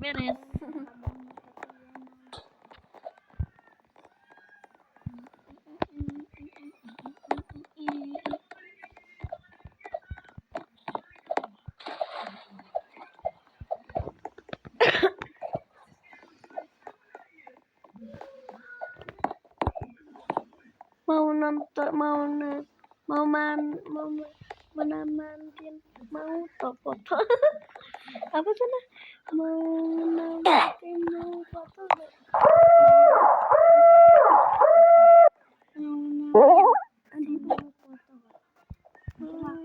Beres. Mau nonton, mau menamatin, mau foto apa sana, mau namatin, mau foto mau namatin, mau foto